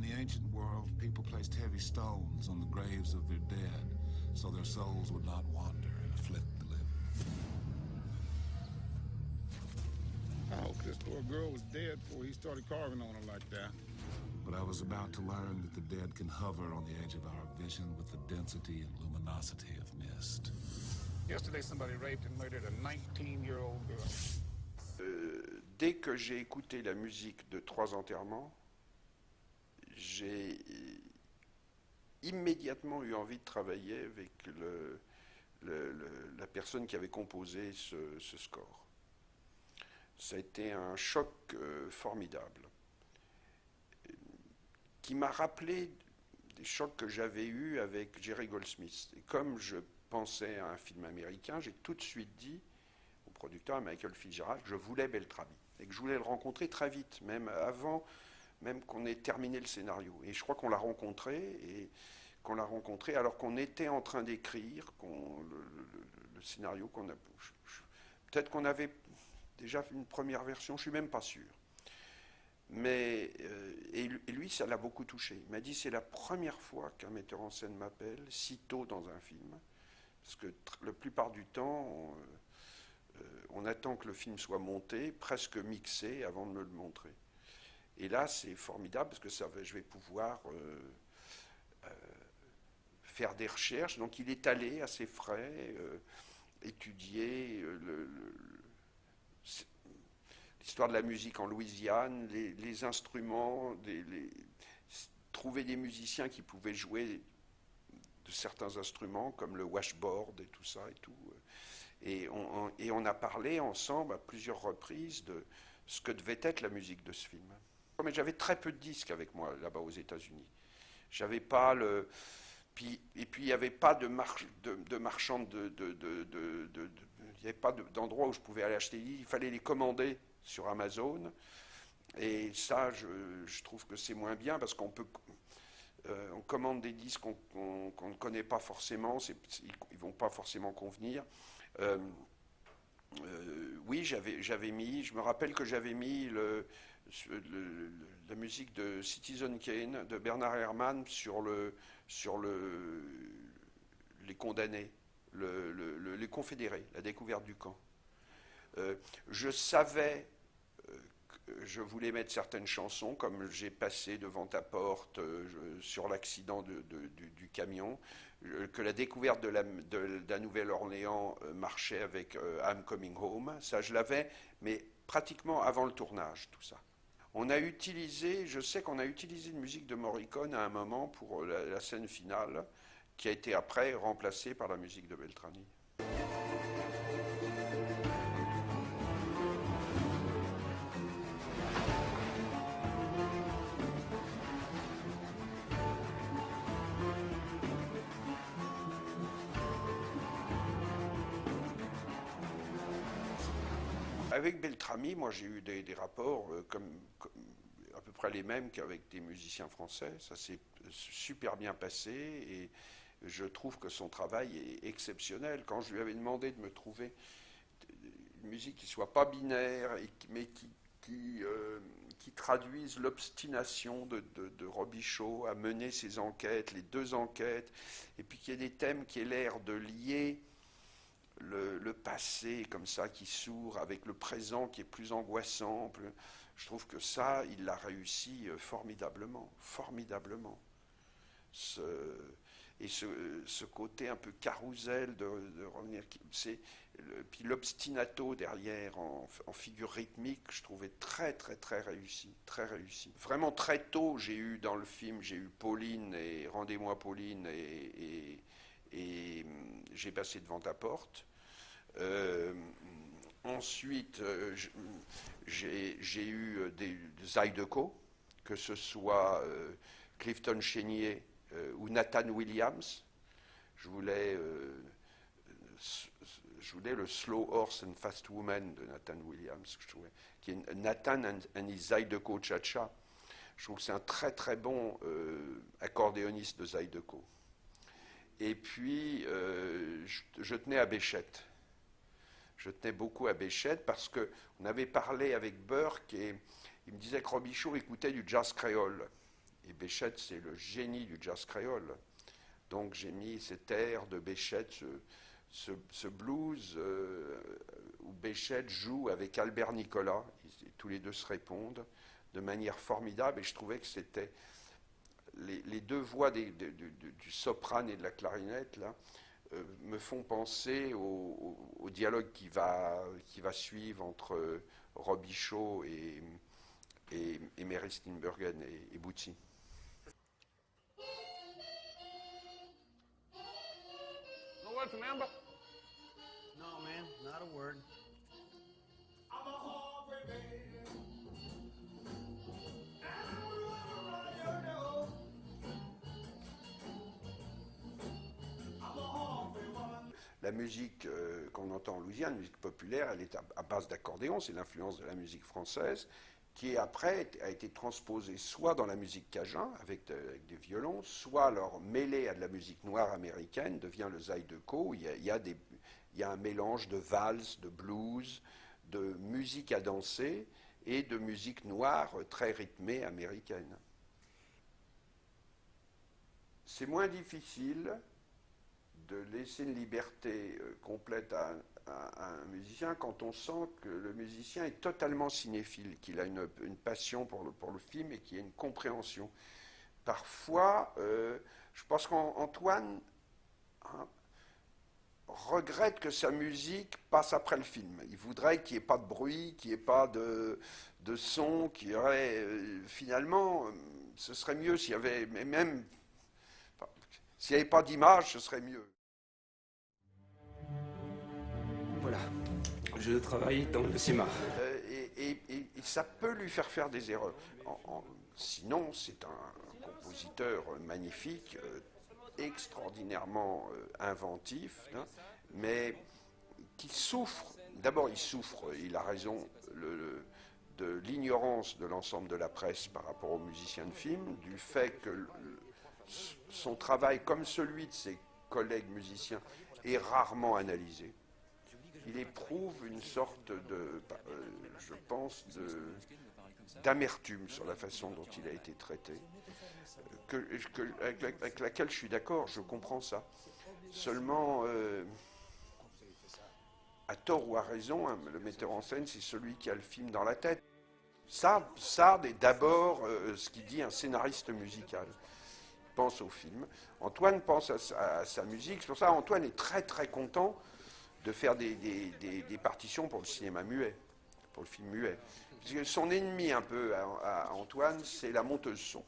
the ancient world, people placed heavy stones on the graves of their dead, so their souls would not wander and afflict the living. I hope this poor girl was dead before he started carving on her like that. But I was about to learn that the dead can hover on the edge of our vision with the density and luminosity of mist. Yesterday somebody raped and murdered a 19-year-old girl. Dès que j'ai écouté la musique de Trois enterrements, j'ai immédiatement eu envie de travailler avec la personne qui avait composé ce score. Ça a été un choc formidable, qui m'a rappelé des chocs que j'avais eus avec Jerry Goldsmith. Et comme je pensais à un film américain, j'ai tout de suite dit au producteur, à Michael Fitzgerald, que je voulais Beltrami, et que je voulais le rencontrer très vite, même avant même qu'on ait terminé le scénario. Et je crois qu'on l'a rencontré, alors qu'on était en train d'écrire le scénario qu'on a... Peut-être qu'on avait déjà fait une première version, je ne suis même pas sûr. Mais, et lui, ça l'a beaucoup touché. Il m'a dit, c'est la première fois qu'un metteur en scène m'appelle si tôt dans un film, parce que la plupart du temps, on attend que le film soit monté, presque mixé, avant de me le montrer. Et là, c'est formidable, parce que je vais pouvoir faire des recherches. Donc il est allé à ses frais étudier l'histoire de la musique en Louisiane, les instruments, trouver des musiciens qui pouvaient jouer de certains instruments, comme le washboard et tout ça et tout. Et on a parlé ensemble à plusieurs reprises de ce que devait être la musique de ce film. Mais j'avais très peu de disques avec moi là-bas aux États-Unis. J'avais pas le... Et puis il n'y avait pas de marchand il n'y avait pas d'endroit où je pouvais aller acheter des disques. Il fallait les commander sur Amazon. Et ça, je trouve que c'est moins bien parce qu'on commande des disques qu'on ne connaît pas forcément, ils ne vont pas forcément convenir. Oui, je me rappelle que j'avais mis la musique de Citizen Kane de Bernard Herrmann sur les condamnés, les confédérés, la découverte du camp. Je savais que je voulais mettre certaines chansons, comme J'ai passé devant ta porte sur l'accident du camion, que la découverte de la Nouvelle-Orléans marchait avec I'm Coming Home. Ça, je l'avais, mais pratiquement avant le tournage, tout ça. Je sais qu'on a utilisé une musique de Morricone à un moment pour la scène finale, qui a été après remplacée par la musique de Beltrami. Avec Beltrami, moi j'ai eu des rapports comme à peu près les mêmes qu'avec des musiciens français. Ça s'est super bien passé et je trouve que son travail est exceptionnel. Quand je lui avais demandé de me trouver une musique qui ne soit pas binaire, mais qui traduise l'obstination de Robichaud à mener ses enquêtes, les deux enquêtes, et puis qu'il y ait des thèmes qui aient l'air de lier le passé comme ça qui s'ouvre avec le présent qui est plus angoissant. Je trouve que ça, il l'a réussi formidablement. Ce côté un peu carrousel de revenir, puis l'obstinato derrière en figure rythmique, je trouvais très réussi, très réussi. Vraiment très tôt, j'ai eu dans le film, j'ai eu Pauline et Rendez-moi Pauline et J'ai passé devant ta porte. Ensuite, j'ai eu des Zydeco, que ce soit Clifton Chenier ou Nathan Williams. Je voulais le Slow Horse and Fast Woman de Nathan Williams, que je trouvais, qui est Nathan and his Zydeco Cha-Cha. Je trouve que c'est un très bon accordéoniste de Zydeco. Et puis, je tenais à Béchette. Je tenais beaucoup à Béchette parce qu'on avait parlé avec Burke et il me disait que Robichaud écoutait du jazz créole. Et Béchette, c'est le génie du jazz créole. Donc j'ai mis cet air de Béchette, ce blues où Béchette joue avec Albert Nicolas. Tous les deux se répondent de manière formidable, et je trouvais que c'était les deux voix du soprane et de la clarinette là, me font penser au dialogue qui va suivre entre Robichaud et Mary Steenburgen et Bootsy. No word from Amber? No, man, not a word. I'm a heartbreak baby. And I'm running your door. I'm a heartbreak woman. La musique qu'on entend en Louisiane, la musique populaire, elle est à base d'accordéon, c'est l'influence de la musique française, qui après a été transposée soit dans la musique cajun, avec des violons, soit alors mêlée à de la musique noire américaine, devient le zydeco. Il y a un mélange de valse, de blues, de musique à danser et de musique noire très rythmée américaine. C'est moins difficile de laisser une liberté complète à un musicien quand on sent que le musicien est totalement cinéphile, qu'il a une passion pour le film et qu'il y a une compréhension. Parfois, je pense qu'Antoine regrette que sa musique passe après le film. Il voudrait qu'il n'y ait pas de bruit, qu'il n'y ait pas de son, qu'il y aurait... finalement, ce serait mieux s'il y avait... même s'il n'y avait pas d'image, ce serait mieux. Voilà, je travaille dans le cinéma. Et ça peut lui faire des erreurs. Sinon, c'est un compositeur magnifique, extraordinairement inventif, hein, mais qui souffre. D'abord, il a raison, de l'ignorance de l'ensemble de la presse par rapport aux musiciens de film, du fait que son travail, comme celui de ses collègues musiciens, est rarement analysé. Il éprouve une sorte je pense, d'amertume sur la façon dont il a été traité, avec laquelle je suis d'accord, je comprends ça. Seulement, à tort ou à raison, hein, le metteur en scène, c'est celui qui a le film dans la tête. Sard est d'abord ce qu'il dit un scénariste musical. Il pense au film. Antoine pense à sa musique. C'est pour ça qu'Antoine est très très content de faire des partitions pour le cinéma muet, pour le film muet. Parce que son ennemi un peu à Antoine, c'est la monteuse son.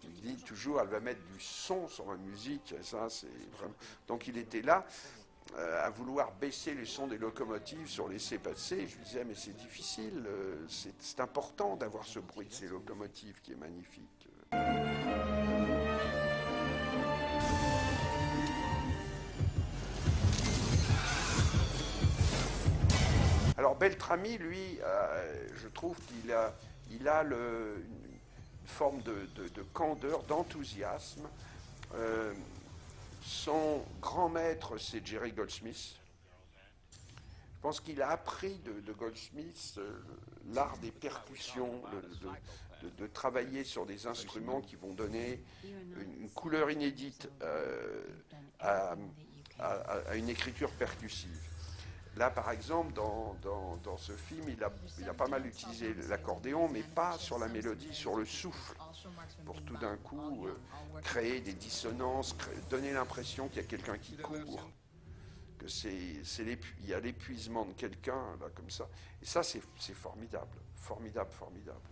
Il dit toujours, elle va mettre du son sur ma musique. Ça, c'est vraiment... Donc il était là à vouloir baisser les sons des locomotives sur laisser-passer. Je lui disais, mais c'est difficile, c'est important d'avoir ce bruit de ces locomotives qui est magnifique. Alors Beltrami, lui, je trouve qu'il a une forme de candeur, d'enthousiasme. Son grand maître, c'est Jerry Goldsmith. Je pense qu'il a appris de Goldsmith l'art des percussions, de travailler sur des instruments qui vont donner une couleur inédite à une écriture percussive. Là, par exemple, dans ce film, il a pas mal utilisé l'accordéon, mais pas sur la mélodie, sur le souffle, pour tout d'un coup créer des dissonances, donner l'impression qu'il y a quelqu'un qui court, que il y a l'épuisement de quelqu'un, là, comme ça. Et ça, c'est formidable, formidable, formidable.